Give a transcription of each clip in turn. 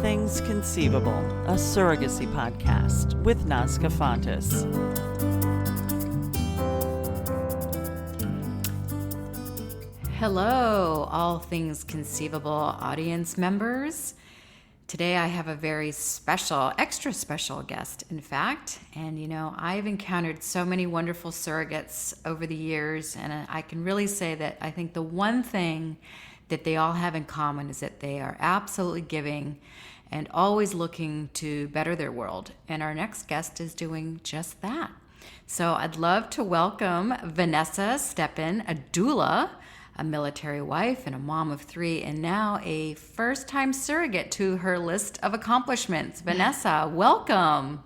Things Conceivable, a surrogacy podcast with Nazca Fontes. Hello, All Things Conceivable audience members. Today I have a very special, extra special guest, in fact. And I've encountered so many wonderful surrogates over the years, and I can really say that I think the one thing that they all have in common is that they are absolutely giving and always looking to better their world. And our next guest is doing just that. So I'd love to welcome Vanessa Steppen, a doula, a military wife, and a mom of 3, and now a first-time surrogate to her list of accomplishments. Vanessa, welcome.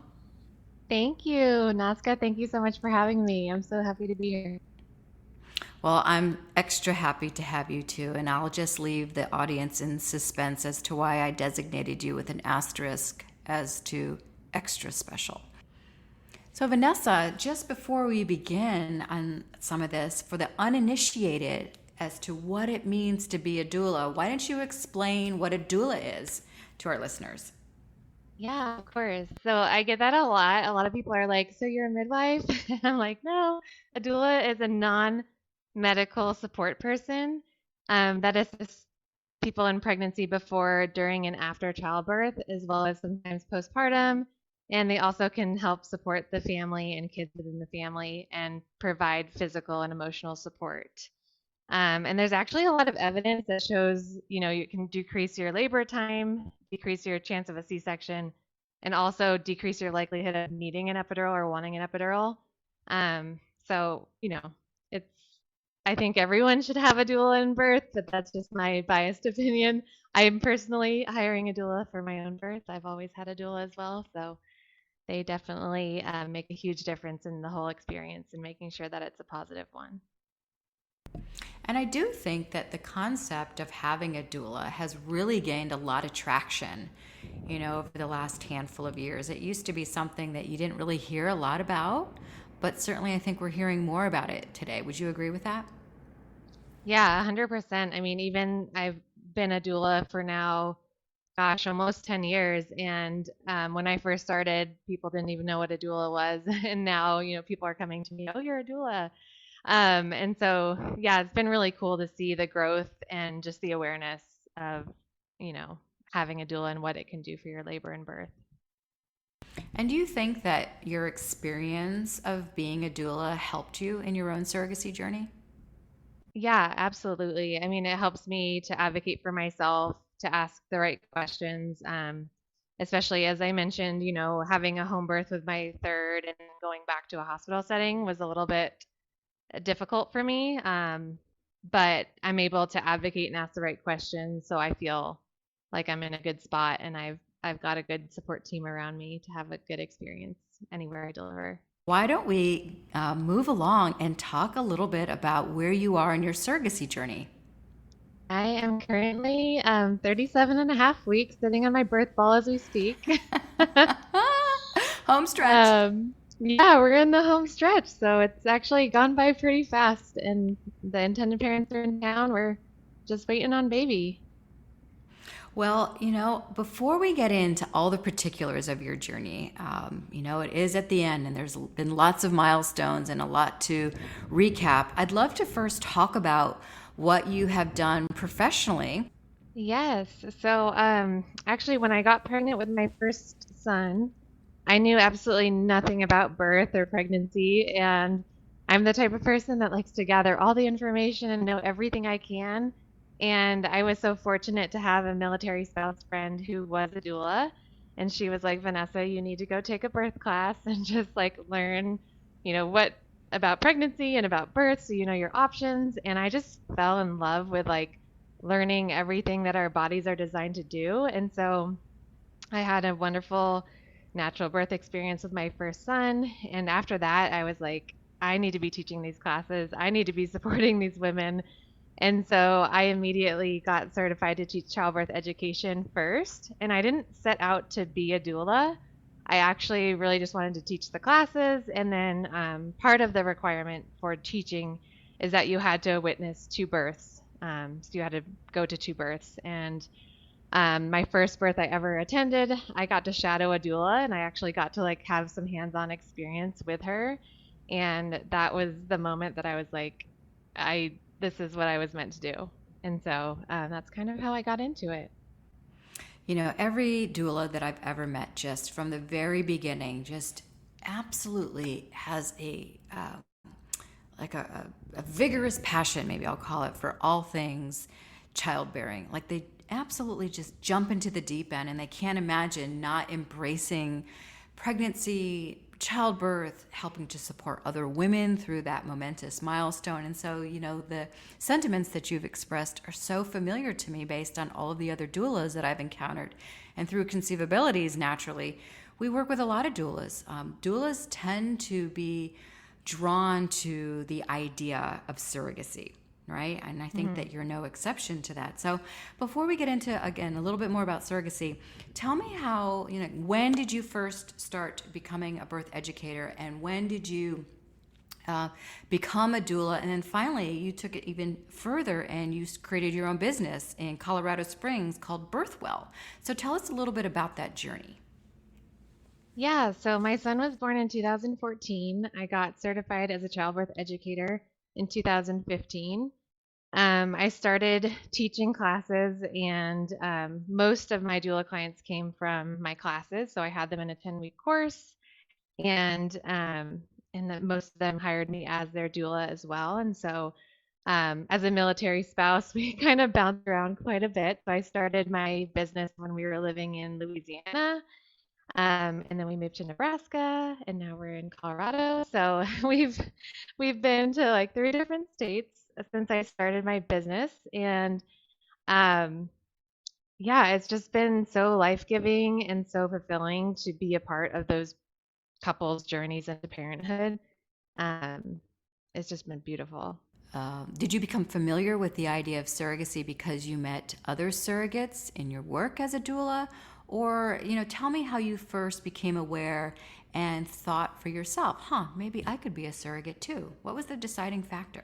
Thank you, Nazca. Thank you so much for having me. I'm so happy to be here. Well, I'm extra happy to have you too, and I'll just leave the audience in suspense as to why I designated you with an asterisk as to extra special. So Vanessa, just before we begin on some of this, for the uninitiated as to what it means to be a doula, why don't you explain what a doula is to our listeners? Yeah, of course. So I get that a lot. A lot of people are like, so you're a midwife? And I'm like, no, a doula is a non-medical support person that assists people in pregnancy before, during, and after childbirth, as well as sometimes postpartum. And they also can help support the family and kids within the family and provide physical and emotional support. And there's actually a lot of evidence that shows, you can decrease your labor time, decrease your chance of a C-section, and also decrease your likelihood of needing an epidural or wanting an epidural. So, I think everyone should have a doula in birth, but that's just my biased opinion. I am personally hiring a doula for my own birth. I've always had a doula as well, so they definitely make a huge difference in the whole experience and making sure that it's a positive one. And I do think that the concept of having a doula has really gained a lot of traction, over the last handful of years. It used to be something that you didn't really hear a lot about, but certainly I think we're hearing more about it today. Would you agree with that? Yeah, 100%. I mean, even I've been a doula for now, almost 10 years. And when I first started, people didn't even know what a doula was. And now, people are coming to me, oh, you're a doula. And so, yeah, it's been really cool to see the growth and just the awareness of, having a doula and what it can do for your labor and birth. And do you think that your experience of being a doula helped you in your own surrogacy journey? Yeah, absolutely. I mean, it helps me to advocate for myself, to ask the right questions, especially as I mentioned, having a home birth with my third and going back to a hospital setting was a little bit difficult for me. But I'm able to advocate and ask the right questions, so I feel like I'm in a good spot, and I've got a good support team around me to have a good experience anywhere I deliver. Why don't we move along and talk a little bit about where you are in your surrogacy journey? I am currently 37 and a half weeks, sitting on my birth ball as we speak. Home stretch. Yeah, we're in the home stretch, so it's actually gone by pretty fast, and the intended parents are in town. We're just waiting on baby. Well, before we get into all the particulars of your journey, it is at the end and there's been lots of milestones and a lot to recap. I'd love to first talk about what you have done professionally. Yes. So actually, when I got pregnant with my first son, I knew absolutely nothing about birth or pregnancy. And I'm the type of person that likes to gather all the information and know everything I can. And I was so fortunate to have a military spouse friend who was a doula. And she was like, Vanessa, you need to go take a birth class and just learn, what about pregnancy and about birth, so you know your options. And I just fell in love with learning everything that our bodies are designed to do. And so I had a wonderful natural birth experience with my first son. And after that, I was like, I need to be teaching these classes. I need to be supporting these women. And so I immediately got certified to teach childbirth education first. And I didn't set out to be a doula. I actually really just wanted to teach the classes. And then part of the requirement for teaching is that you had to witness 2 births. So you had to go to 2 births. And My first birth I ever attended, I got to shadow a doula, and I actually got to like have some hands-on experience with her. And that was the moment that I was like, this is what I was meant to do. And so that's kind of how I got into it. You know, every doula that I've ever met, just from the very beginning, just absolutely has a vigorous passion, maybe I'll call it, for all things childbearing. Like they absolutely just jump into the deep end and they can't imagine not embracing pregnancy, childbirth, helping to support other women through that momentous milestone. And so, you know, the sentiments that you've expressed are so familiar to me based on all of the other doulas that I've encountered. And through conceivabilities, naturally, we work with a lot of doulas. Doulas tend to be drawn to the idea of surrogacy, right? And I think that you're no exception to that. So before we get into, again, a little bit more about surrogacy, tell me how, you know, when did you first start becoming a birth educator, and when did you become a doula? And then finally, you took it even further and you created your own business in Colorado Springs called Birthwell. So tell us a little bit about that journey. Yeah, so my son was born in 2014. I got certified as a childbirth educator in 2015. I started teaching classes, and most of my doula clients came from my classes. So I had them in a 10-week course, and most of them hired me as their doula as well. And so, as a military spouse, we kind of bounced around quite a bit. So I started my business when we were living in Louisiana. And then we moved to Nebraska, and now we're in Colorado. So we've been to like 3 different states since I started my business, and um, yeah, it's just been so life-giving and so fulfilling to be a part of those couples' journeys into parenthood. Um, it's just been beautiful. Did you become familiar with the idea of surrogacy because you met other surrogates in your work as a doula? Or, you know, tell me how you first became aware and thought for yourself, maybe I could be a surrogate too. What was the deciding factor?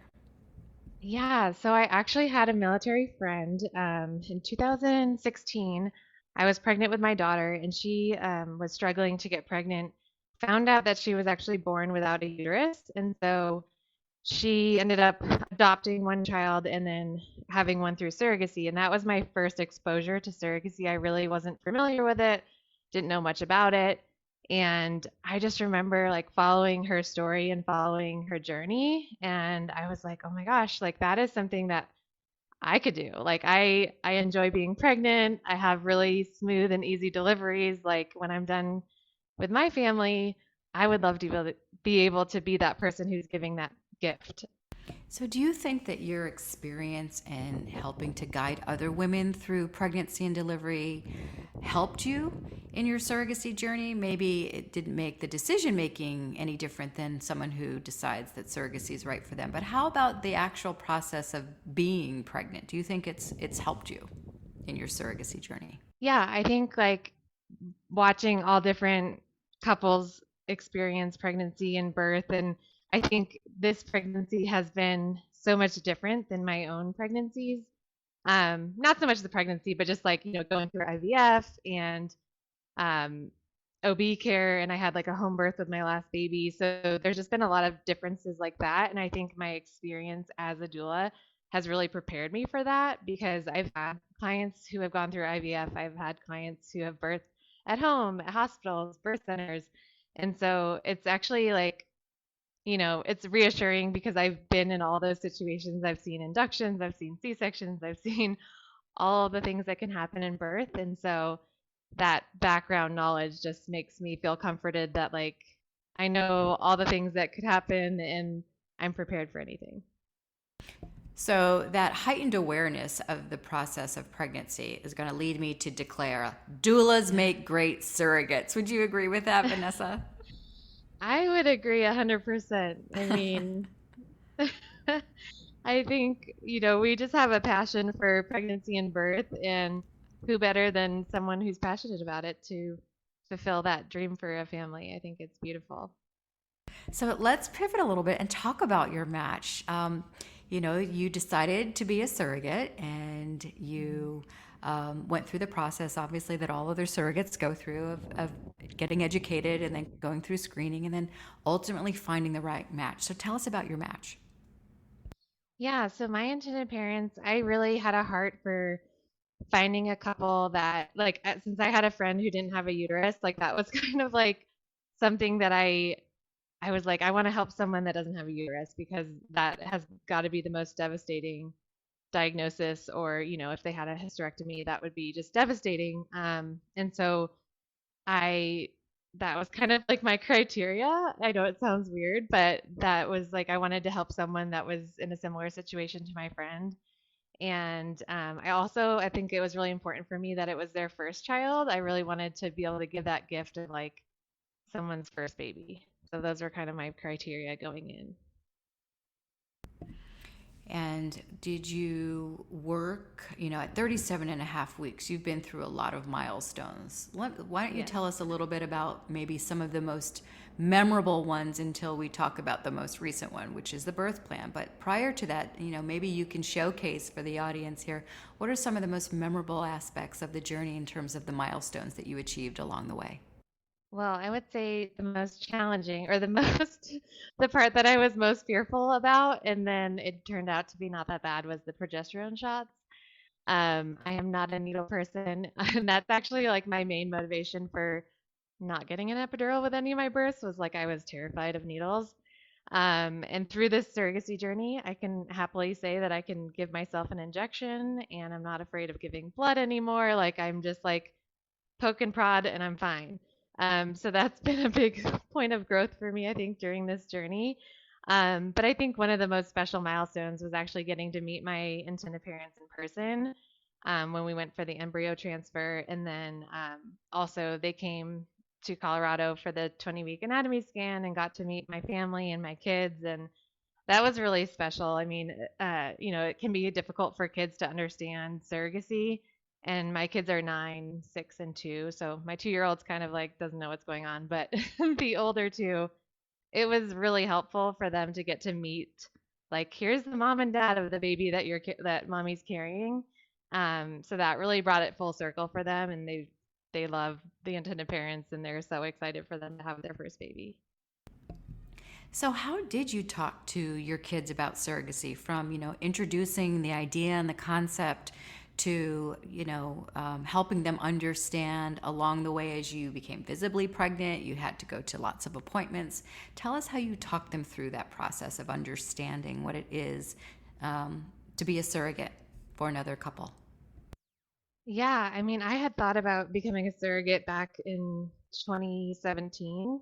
Yeah, so I actually had a military friend in 2016. I was pregnant with my daughter, and she was struggling to get pregnant. Found out that she was actually born without a uterus, and so she ended up adopting one child and then having one through surrogacy. And that was my first exposure to surrogacy. I really wasn't familiar with it, didn't know much about it. And I just remember like following her story and following her journey. And I was like, oh my gosh, like that is something that I could do. Like I enjoy being pregnant. I have really smooth and easy deliveries. Like when I'm done with my family, I would love to be able to be that person who's giving that gift. So, do you think that your experience in helping to guide other women through pregnancy and delivery helped you in your surrogacy journey? Maybe it didn't make the decision making any different than someone who decides that surrogacy is right for them. But how about the actual process of being pregnant? Do you think it's helped you in your surrogacy journey? Yeah, I think like watching all different couples experience pregnancy and birth, and I think this pregnancy has been so much different than my own pregnancies. Not so much the pregnancy, but just like, going through IVF and um, OB care, and I had like a home birth with my last baby. So there's just been a lot of differences like that. And I think my experience as a doula has really prepared me for that, because I've had clients who have gone through IVF. I've had clients who have birthed at home, at hospitals, birth centers. And so it's actually like, it's reassuring because I've been in all those situations. I've seen inductions, I've seen C-sections, I've seen all the things that can happen in birth. And so that background knowledge just makes me feel comforted that like I know all the things that could happen and I'm prepared for anything. So, that heightened awareness of the process of pregnancy is going to lead me to declare doulas make great surrogates. Would you agree with that, Vanessa? I would agree 100%. I mean, I think, we just have a passion for pregnancy and birth, and who better than someone who's passionate about it to fulfill that dream for a family? I think it's beautiful. So let's pivot a little bit and talk about your match. you decided to be a surrogate, and you went through the process, obviously, that all other surrogates go through of getting educated and then going through screening and then ultimately finding the right match. So tell us about your match. Yeah, so my intended parents, I really had a heart for finding a couple that, like, since I had a friend who didn't have a uterus, like, that was kind of like something that I was like, I want to help someone that doesn't have a uterus because that has got to be the most devastating diagnosis, or, if they had a hysterectomy, that would be just devastating. And so I that was kind of like my criteria. I know it sounds weird, but that was like I wanted to help someone that was in a similar situation to my friend. And I think it was really important for me that it was their first child. I really wanted to be able to give that gift of like someone's first baby. So those are kind of my criteria going in. And did you work, at 37 and a half weeks, you've been through a lot of milestones. Why don't you Yes. tell us a little bit about maybe some of the most memorable ones until we talk about the most recent one, which is the birth plan. But prior to that, maybe you can showcase for the audience here, what are some of the most memorable aspects of the journey in terms of the milestones that you achieved along the way? Well, I would say the most challenging, or the the part that I was most fearful about, and then it turned out to be not that bad, was the progesterone shots. I am not a needle person, and that's actually like my main motivation for not getting an epidural with any of my births, was like I was terrified of needles. And through this surrogacy journey, I can happily say that I can give myself an injection, and I'm not afraid of giving blood anymore. Like I'm just like poke and prod, and I'm fine. So that's been a big point of growth for me, I think, during this journey. But I think one of the most special milestones was actually getting to meet my intended parents in person, when we went for the embryo transfer. And then also they came to Colorado for the 20-week anatomy scan and got to meet my family and my kids. And that was really special. I mean, it can be difficult for kids to understand surrogacy. And my kids are 9, 6, and 2. So my 2-year-old's kind of like doesn't know what's going on. But the older two, it was really helpful for them to get to meet, like, here's the mom and dad of the baby that mommy's carrying. So that really brought it full circle for them, and they love the intended parents, and they're so excited for them to have their first baby. So how did you talk to your kids about surrogacy, from, introducing the idea and the concept to, helping them understand along the way as you became visibly pregnant, you had to go to lots of appointments. Tell us how you talked them through that process of understanding what it is to be a surrogate for another couple. Yeah, I mean, I had thought about becoming a surrogate back in 2017.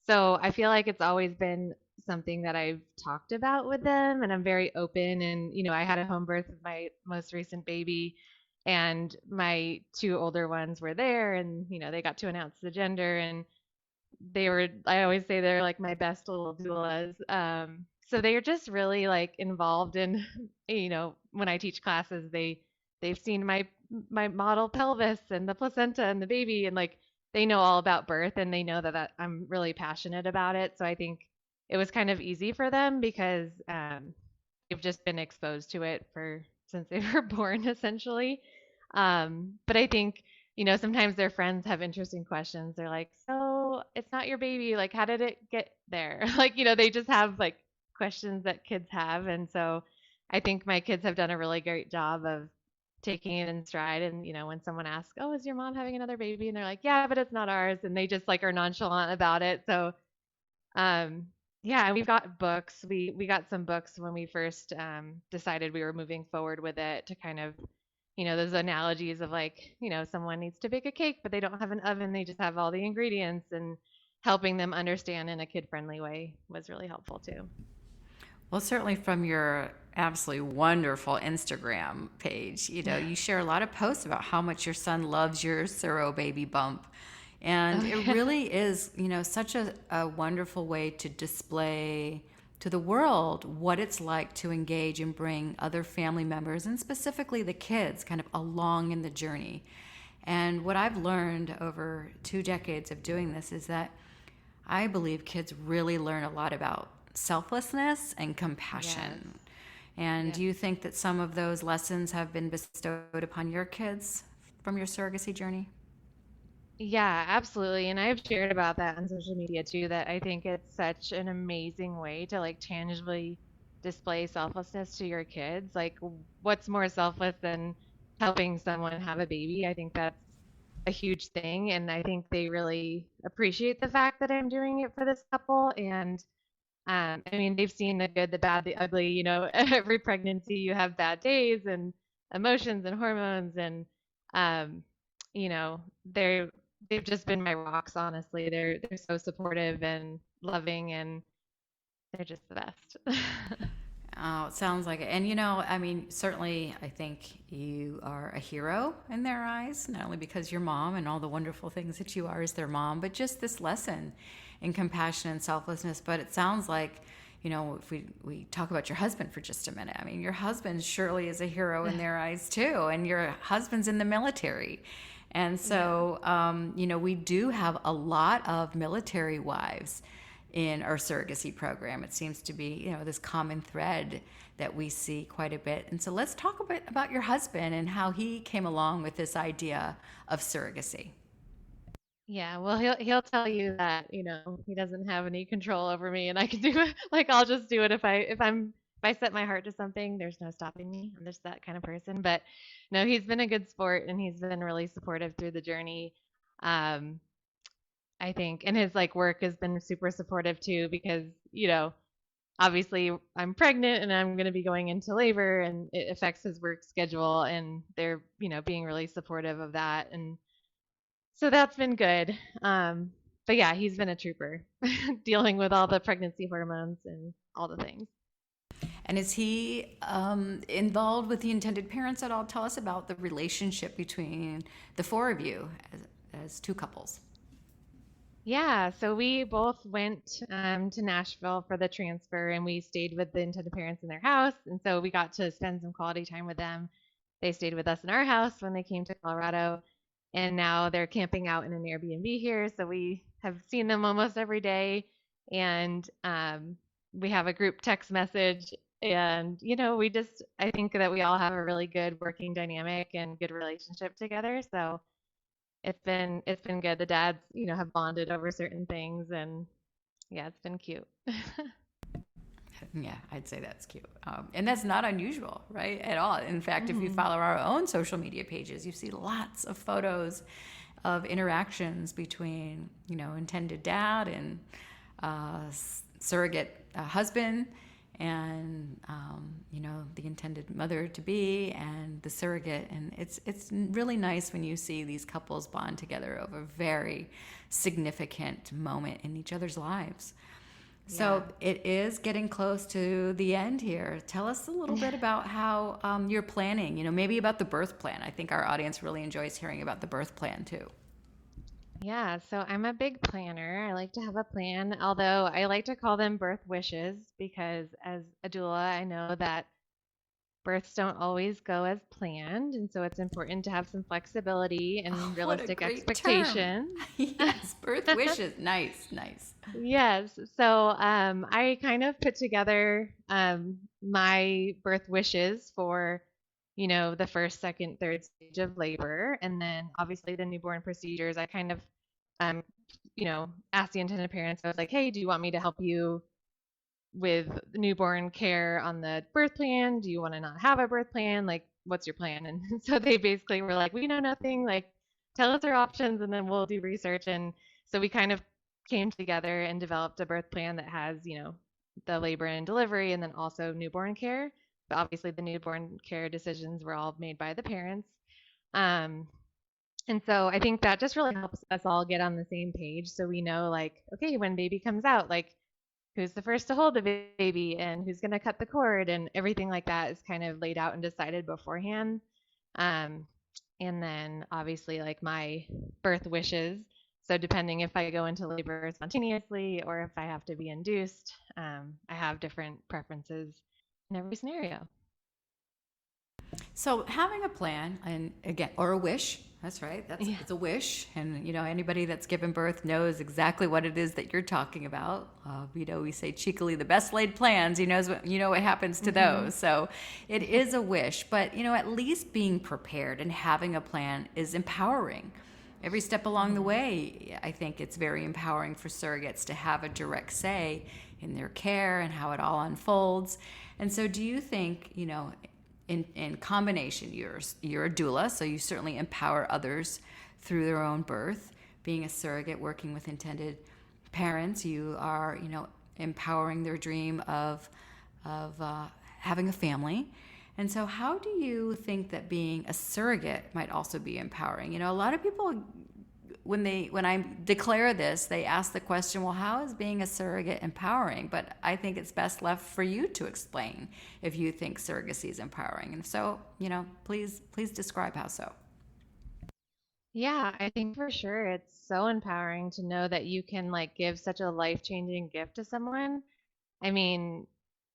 So I feel like it's always been something that I've talked about with them, and I'm very open. And, I had a home birth with my most recent baby, and my two older ones were there, and, they got to announce the gender, and I always say they're like my best little doulas. So they are just really like involved in, when I teach classes, they've seen my model pelvis and the placenta and the baby, and like they know all about birth, and they know that I'm really passionate about it. So I think it was kind of easy for them because they've just been exposed to it since they were born, essentially. But I think, sometimes their friends have interesting questions. They're like, so it's not your baby. Like, how did it get there? Like, they just have like questions that kids have. And so I think my kids have done a really great job of taking it in stride. And, when someone asks, oh, is your mom having another baby? And they're like, yeah, but it's not ours. And they just like are nonchalant about it. So, yeah, we've got books. We got some books when we first decided we were moving forward with it, to kind of, those analogies of like, someone needs to bake a cake, but they don't have an oven. They just have all the ingredients, and helping them understand in a kid-friendly way was really helpful too. Well, certainly from your absolutely wonderful Instagram page, you share a lot of posts about how much your son loves your Surro baby bump. And it really is, such a wonderful way to display to the world what it's like to engage and bring other family members, and specifically the kids, kind of along in the journey. And what I've learned over 2 decades of doing this is that I believe kids really learn a lot about selflessness and compassion. Yes. And Yes. do you think that some of those lessons have been bestowed upon your kids from your surrogacy journey? Yeah, absolutely. And I've shared about that on social media too, that I think it's such an amazing way to like tangibly display selflessness to your kids. Like, what's more selfless than helping someone have a baby? I think that's a huge thing. And I think they really appreciate the fact that I'm doing it for this couple. And I mean, they've seen the good, the bad, the ugly. Every pregnancy you have bad days and emotions and hormones, and um, they've just been my rocks. Honestly, they're so supportive and loving, and they're just the best. Oh, it sounds like it. And I mean, certainly I think you are a hero in their eyes, not only because you're mom and all the wonderful things that you are as their mom, but just this lesson in compassion and selflessness. But it sounds like, if we talk about your husband for just a minute, I mean, your husband surely is a hero in their eyes too, and your husband's in the military. And so, we do have a lot of military wives in our surrogacy program. It seems to be, this common thread that we see quite a bit. And so let's talk a bit about your husband and how he came along with this idea of surrogacy. Yeah, well, he'll tell you that, he doesn't have any control over me, and I can do it. Like, I'll just do it if I set my heart to something, there's no stopping me. I'm just that kind of person. But no, he's been a good sport, and he's been really supportive through the journey. Um, I think, and his like work has been super supportive too, because, obviously I'm pregnant and I'm going to be going into labor, and it affects his work schedule, and they're, being really supportive of that. And so that's been good. But yeah, he's been a trooper dealing with all the pregnancy hormones and all the things. And is he involved with the intended parents at all? Tell us about the relationship between the four of you as two couples. Yeah, so we both went to Nashville for the transfer, and we stayed with the intended parents in their house. And so we got to spend some quality time with them. They stayed with us in our house when they came to Colorado, and now they're camping out in an Airbnb here. So we have seen them almost every day, and we have a group text message. And I think that we all have a really good working dynamic and good relationship together. So it's been good. The dads, have bonded over certain things, and yeah, it's been cute. Yeah, I'd say that's cute. And that's not unusual, right? At all. In fact, if you Mhm. follow our own social media pages, you see lots of photos of interactions between, intended dad and surrogate husband, and the intended mother to be, and the surrogate. And it's really nice when you see these couples bond together over a very significant moment in each other's lives. So it is getting close to the end here. Tell us a little bit about how you're planning, maybe about the birth plan. I think our audience really enjoys hearing about the birth plan too. Yeah, so I'm a big planner. I like to have a plan, although I like to call them birth wishes, because as a doula, I know that births don't always go as planned, and so it's important to have some flexibility and Oh, what a realistic great term. expectations. Yes, birth wishes. Nice, nice. Yes. So I kind of put together my birth wishes for, the first, second, third stage of labor. And then obviously the newborn procedures. I kind of, um, asked the intended parents. I was like, hey, do you want me to help you with newborn care on the birth plan? Do you want to not have a birth plan? Like, what's your plan? And so they basically were like, we know nothing. Like, tell us our options, and then we'll do research. And so we kind of came together and developed a birth plan that has, the labor and delivery, and then also newborn care. But obviously, the newborn care decisions were all made by the parents. Um, and so I think that just really helps us all get on the same page, so we know, like, okay, when baby comes out, like, who's the first to hold the baby, and who's going to cut the cord, and everything like that is kind of laid out and decided beforehand. Um, and then obviously like my birth wishes. So depending if I go into labor spontaneously or if I have to be induced, I have different preferences in every scenario. So having a plan, and again, or a wish, that's right, it's a wish. And, anybody that's given birth knows exactly what it is that you're talking about. We say cheekily, the best laid plans, you know what happens to those. So it is a wish, but, at least being prepared and having a plan is empowering. Every step along the way, I think it's very empowering for surrogates to have a direct say in their care and how it all unfolds. And so do you think, in combination, you're a doula, so you certainly empower others through their own birth. Being a surrogate, working with intended parents, you are, empowering their dream of having a family. And so how do you think that being a surrogate might also be empowering? A lot of people, when I declare this, they ask the question, well, how is being a surrogate empowering? But I think it's best left for you to explain if you think surrogacy is empowering. And so, please describe how so. Yeah, I think for sure it's so empowering to know that you can give such a life-changing gift to someone. I mean,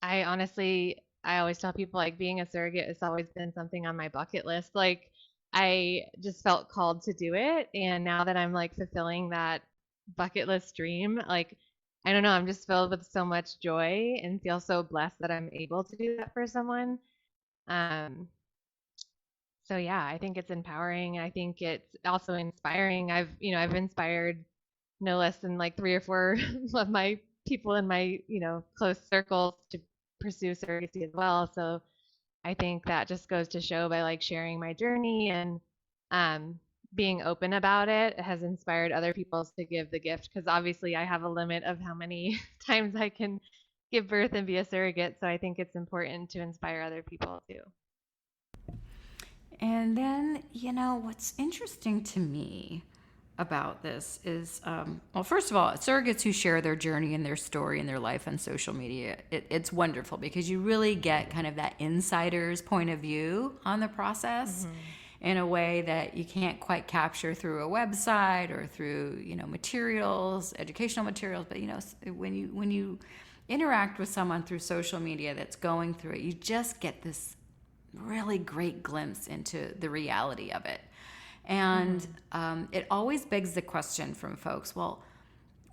I always tell people being a surrogate has always been something on my bucket list. I just felt called to do it, and now that I'm fulfilling that bucket list dream, I don't know, I'm just filled with so much joy and feel so blessed that I'm able to do that for someone. Um, so yeah, I think it's empowering. I think it's also inspiring. I've inspired no less than 3 or 4 of my people in my, close circles to pursue surrogacy as well. So I think that just goes to show by sharing my journey and being open about it has inspired other people to give the gift, because obviously I have a limit of how many times I can give birth and be a surrogate. So I think it's important to inspire other people too. And then, what's interesting to me about this is, well, first of all, surrogates who share their journey and their story and their life on social media, it's wonderful because you really get kind of that insider's point of view on the process in a way that you can't quite capture through a website or through, materials, educational materials. But, when you interact with someone through social media that's going through it, you just get this really great glimpse into the reality of it. And it always begs the question from folks, well,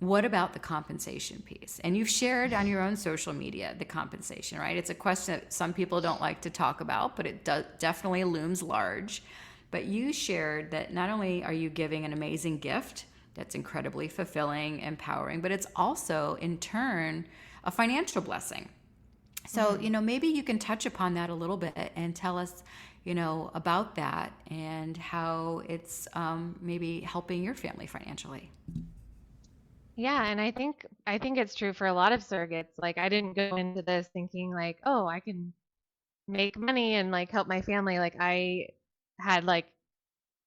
what about the compensation piece? And you've shared on your own social media the compensation, right? It's a question that some people don't like to talk about, but it definitely looms large. But you shared that not only are you giving an amazing gift that's incredibly fulfilling, empowering, but it's also, in turn, a financial blessing. So, maybe you can touch upon that a little bit and tell us, about that and how it's maybe helping your family financially. Yeah, and I think it's true for a lot of surrogates. I didn't go into this thinking oh, I can make money and help my family. I had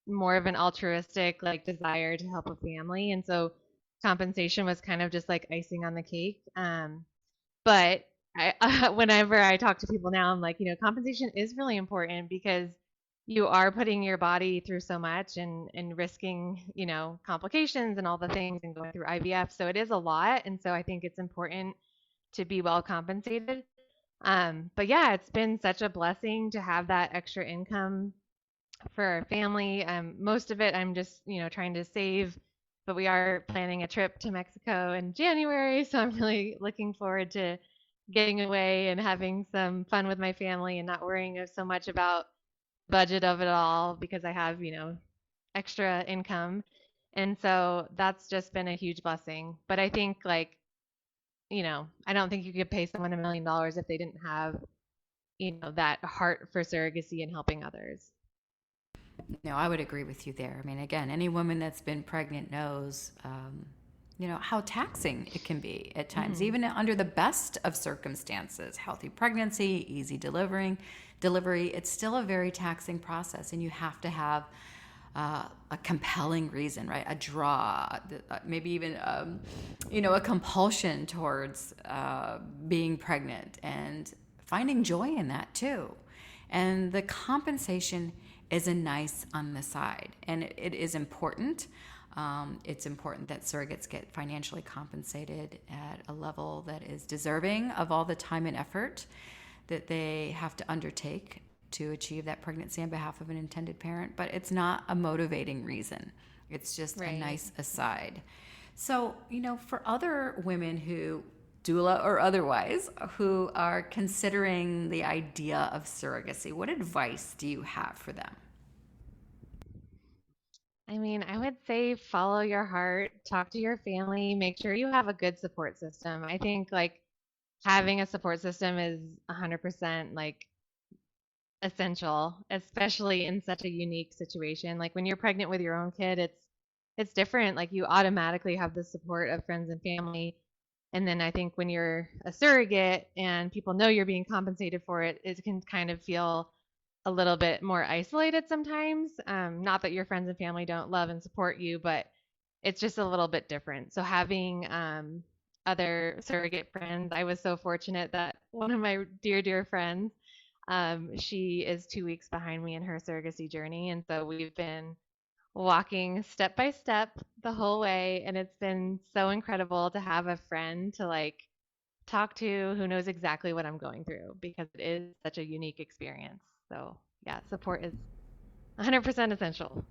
more of an altruistic desire to help a family, and so compensation was kind of just icing on the cake. But whenever I talk to people now, I'm compensation is really important because you are putting your body through so much and risking, complications and all the things and going through IVF. So it is a lot. And so I think it's important to be well compensated. But yeah, it's been such a blessing to have that extra income for our family. Most of it I'm just, trying to save, but we are planning a trip to Mexico in January. So I'm really looking forward to getting away and having some fun with my family and not worrying so much about budget of it all because I have, extra income. And so that's just been a huge blessing. But I think I don't think you could pay someone $1 million if they didn't have, that heart for surrogacy and helping others. No, I would agree with you there. I mean, again, any woman that's been pregnant knows, how taxing it can be at times, even under the best of circumstances, healthy pregnancy, easy delivery, it's still a very taxing process. And you have to have a compelling reason, right? A draw, maybe even, a compulsion towards being pregnant and finding joy in that too. And the compensation is a nice on the side. And it is important. It's important that surrogates get financially compensated at a level that is deserving of all the time and effort that they have to undertake to achieve that pregnancy on behalf of an intended parent, but it's not a motivating reason. It's just a nice aside. So, for other women who, doula or otherwise, who are considering the idea of surrogacy, what advice do you have for them? I mean, I would say follow your heart, talk to your family, make sure you have a good support system. I think having a support system is 100% essential, especially in such a unique situation. Like when you're pregnant with your own kid, it's different. Like you automatically have the support of friends and family. And then I think when you're a surrogate and people know you're being compensated for it, it can kind of feel a little bit more isolated sometimes. Not that your friends and family don't love and support you, but it's just a little bit different. So having other surrogate friends, I was so fortunate that one of my dear, dear friends, she is 2 weeks behind me in her surrogacy journey. And so we've been walking step by step the whole way. And it's been so incredible to have a friend to talk to who knows exactly what I'm going through, because it is such a unique experience. So yeah, support is 100% essential.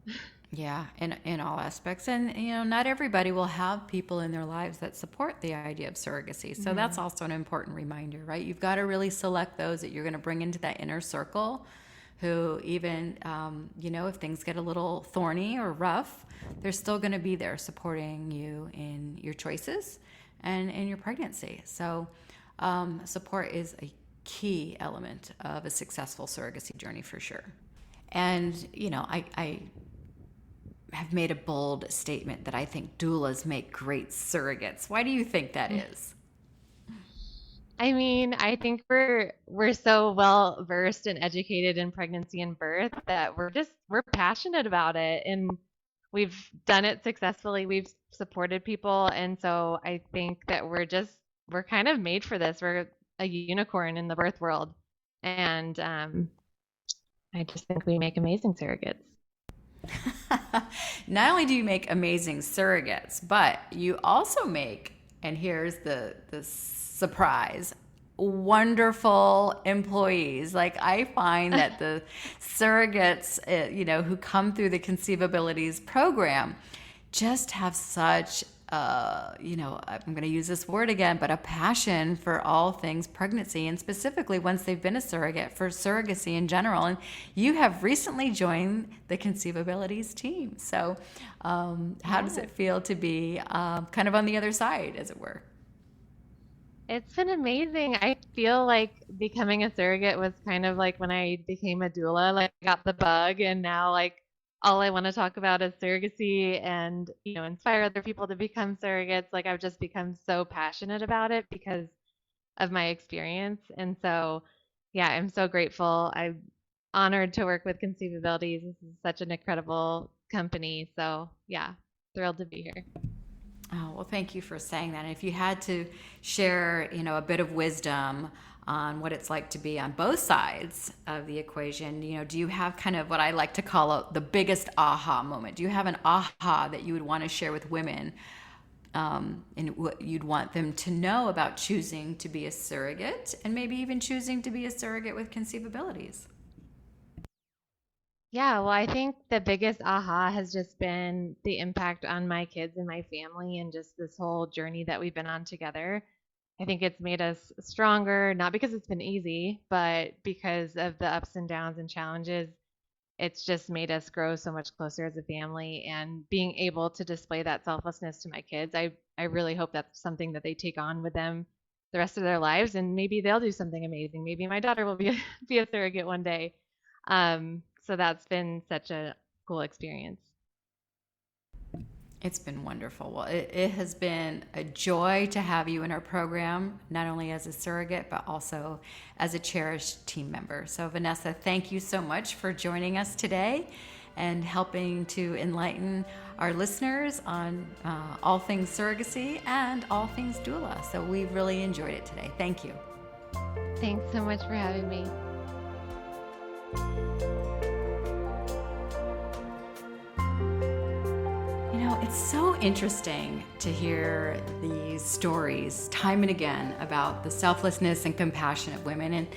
Yeah, in all aspects. And, not everybody will have people in their lives that support the idea of surrogacy. So that's also an important reminder, right? You've got to really select those that you're going to bring into that inner circle who even, if things get a little thorny or rough, they're still going to be there supporting you in your choices and in your pregnancy. So support is a key element of a successful surrogacy journey for sure. And, I have made a bold statement that I think doulas make great surrogates. Why do you think that is? I mean, I think we're so well versed and educated in pregnancy and birth that we're passionate about it, and we've done it successfully. We've supported people, and so I think that we're kind of made for this. We're a unicorn in the birth world, and I just think we make amazing surrogates. Not only do you make amazing surrogates, but you also make, and here's the surprise, wonderful employees. I find that the surrogates, who come through the Conceivabilities program just have such, I'm going to use this word again, but a passion for all things pregnancy, and specifically once they've been a surrogate, for surrogacy in general. And you have recently joined the Conceivabilities team. So how does it feel to be kind of on the other side, as it were? It's been amazing. I feel like becoming a surrogate was kind of like when I became a doula, I got the bug, and now all I want to talk about is surrogacy and, inspire other people to become surrogates. I've just become so passionate about it because of my experience. And so, yeah, I'm so grateful. I'm honored to work with Conceivabilities. This is such an incredible company. So, yeah, thrilled to be here. Oh, well, thank you for saying that. And if you had to share, a bit of wisdom on what it's like to be on both sides of the equation, do you have kind of what I like to call the biggest aha moment? Do you have an aha that you would want to share with women, and what you'd want them to know about choosing to be a surrogate, and maybe even choosing to be a surrogate with Conceivabilities? Yeah, well, I think the biggest aha has just been the impact on my kids and my family, and just this whole journey that we've been on together. I think it's made us stronger, not because it's been easy, but because of the ups and downs and challenges. It's just made us grow so much closer as a family, and being able to display that selflessness to my kids. I really hope that's something that they take on with them the rest of their lives, and maybe they'll do something amazing. Maybe my daughter will be a surrogate one day. So that's been such a cool experience. It's been wonderful. Well, it has been a joy to have you in our program, not only as a surrogate, but also as a cherished team member. So Vanessa, thank you so much for joining us today and helping to enlighten our listeners on all things surrogacy and all things doula. So we really enjoyed it today. Thank you. Thanks so much for having me. It's so interesting to hear these stories time and again about the selflessness and compassion of women. And,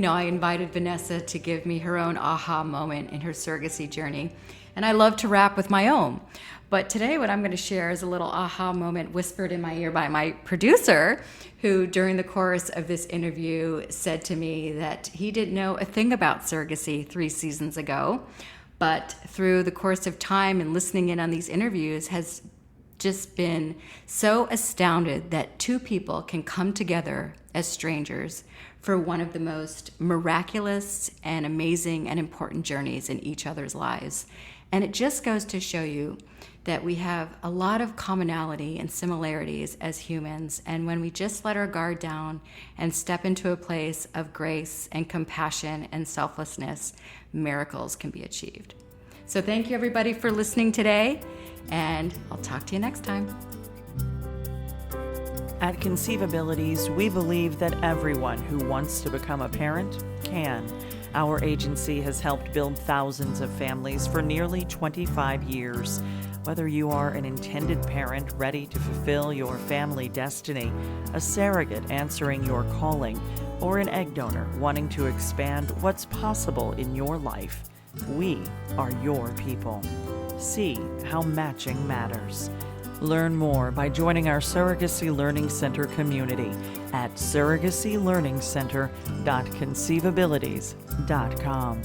I invited Vanessa to give me her own aha moment in her surrogacy journey. And I love to rap with my own. But today what I'm going to share is a little aha moment whispered in my ear by my producer, who during the course of this interview said to me that he didn't know a thing about surrogacy 3 seasons ago, but through the course of time and listening in on these interviews has just been so astounded that 2 people can come together as strangers for one of the most miraculous and amazing and important journeys in each other's lives. And it just goes to show you that we have a lot of commonality and similarities as humans. And when we just let our guard down and step into a place of grace and compassion and selflessness, miracles can be achieved. So thank you everybody for listening today, and I'll talk to you next time. At Conceivabilities, we believe that everyone who wants to become a parent can. Our agency has helped build thousands of families for nearly 25 years. Whether you are an intended parent ready to fulfill your family destiny, a surrogate answering your calling, or an egg donor wanting to expand what's possible in your life, we are your people. See how matching matters. Learn more by joining our Surrogacy Learning Center community at surrogacylearningcenter.conceivabilities.com.